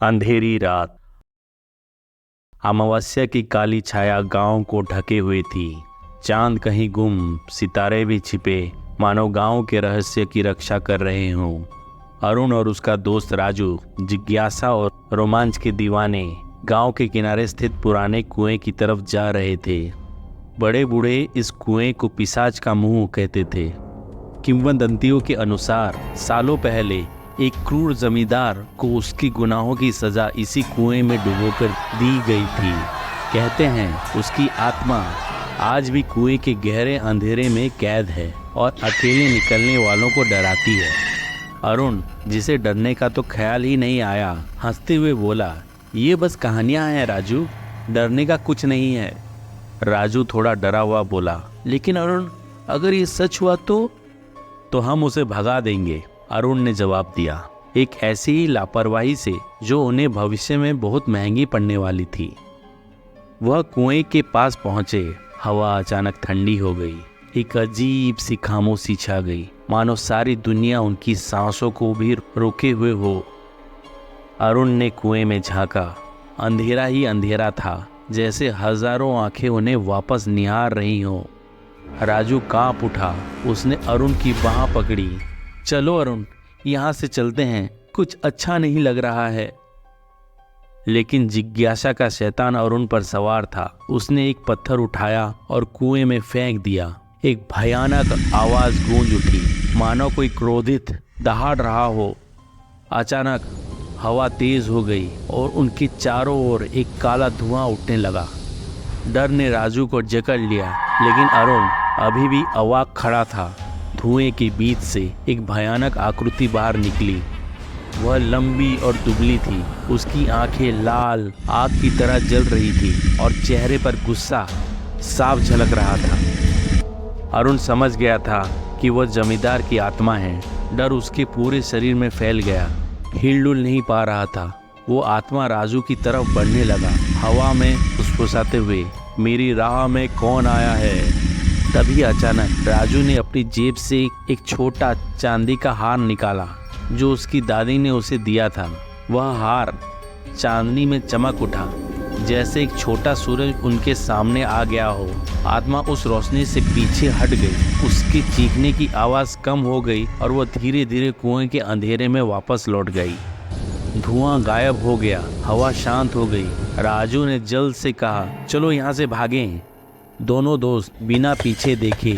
अंधेरी रात। अमावस्या की काली छाया गांव को ढके हुए थी। चांद कहीं गुम, सितारे भी छिपे, मानो गांव के रहस्य की रक्षा कर रहे हों। अरुण और उसका दोस्त राजू जिज्ञासा और रोमांच के दीवाने गांव के किनारे स्थित पुराने कुएं की तरफ जा रहे थे। बड़े बूढ़े इस कुएं को पिशाच का मुंह कहते थे। किंवदंतियों के अनुसार सालों पहले एक क्रूर जमींदार को उसकी गुनाहों की सजा इसी कुएं में डुबोकर दी गई थी। कहते हैं उसकी आत्मा आज भी कुएं के गहरे अंधेरे में कैद है और अकेले निकलने वालों को डराती है। अरुण, जिसे डरने का तो ख्याल ही नहीं आया, हंसते हुए बोला, ये बस कहानियां हैं राजू, डरने का कुछ नहीं है। राजू थोड़ा डरा हुआ बोला, लेकिन अरुण, अगर ये सच हुआ तो हम उसे भगा देंगे। अरुण ने जवाब दिया, एक ऐसी ही लापरवाही से जो उन्हें भविष्य में बहुत महंगी पड़ने वाली थी। वह कुएं के पास पहुंचे। हवा अचानक ठंडी हो गई। एक अजीब सी खामोशी छा गई, मानो सारी दुनिया उनकी सांसों को भी रोके हुए हो। अरुण ने कुएं में झांका। अंधेरा ही अंधेरा था, जैसे हजारों आंखें उन्हें वापस निहार रही हों। राजू कांप उठा। उसने अरुण की बाह पकड़ी। चलो अरुण, यहाँ से चलते हैं, कुछ अच्छा नहीं लग रहा है। लेकिन जिज्ञासा का शैतान अरुण पर सवार था। उसने एक पत्थर उठाया और कुएं में फेंक दिया। एक भयानक आवाज गूंज उठी, मानो कोई क्रोधित दहाड़ रहा हो। अचानक हवा तेज हो गई और उनके चारों ओर एक काला धुआं उठने लगा। डर ने राजू को जकड़ लिया, लेकिन अरुण अभी भी अवाक खड़ा था। धुएं के बीच से एक भयानक आकृति बाहर निकली। वह लंबी और दुबली थी। उसकी आंखें लाल आग की तरह जल रही थी और चेहरे पर गुस्सा साफ झलक रहा था। अरुण समझ गया था कि वह जमींदार की आत्मा है। डर उसके पूरे शरीर में फैल गया। हिलडुल नहीं पा रहा था। वो आत्मा राजू की तरफ बढ़ने लगा, हवा में फुसफुसाते हुए, मेरी राह में कौन आया है। तभी अचानक राजू ने अपनी जेब से एक छोटा चांदी का हार निकाला, जो उसकी दादी ने उसे दिया था। वह हार चांदनी में चमक उठा, जैसे एक छोटा सूरज उनके सामने आ गया हो। आत्मा उस रोशनी से पीछे हट गई। उसकी चीखने की आवाज़ कम हो गई और वह धीरे धीरे कुएं के अंधेरे में वापस लौट गई। धुआं गायब हो गया, हवा शांत हो गई। राजू ने जल्द से कहा, चलो यहाँ से भागें। दोनों दोस्त बिना पीछे देखे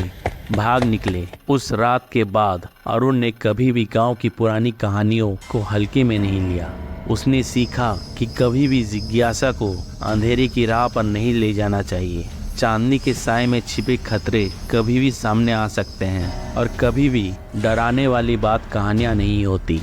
भाग निकले। उस रात के बाद अरुण ने कभी भी गांव की पुरानी कहानियों को हल्के में नहीं लिया। उसने सीखा कि कभी भी जिज्ञासा को अंधेरे की राह पर नहीं ले जाना चाहिए। चांदनी के साए में छिपे खतरे कभी भी सामने आ सकते हैं और कभी भी डराने वाली बात कहानियां नहीं होती।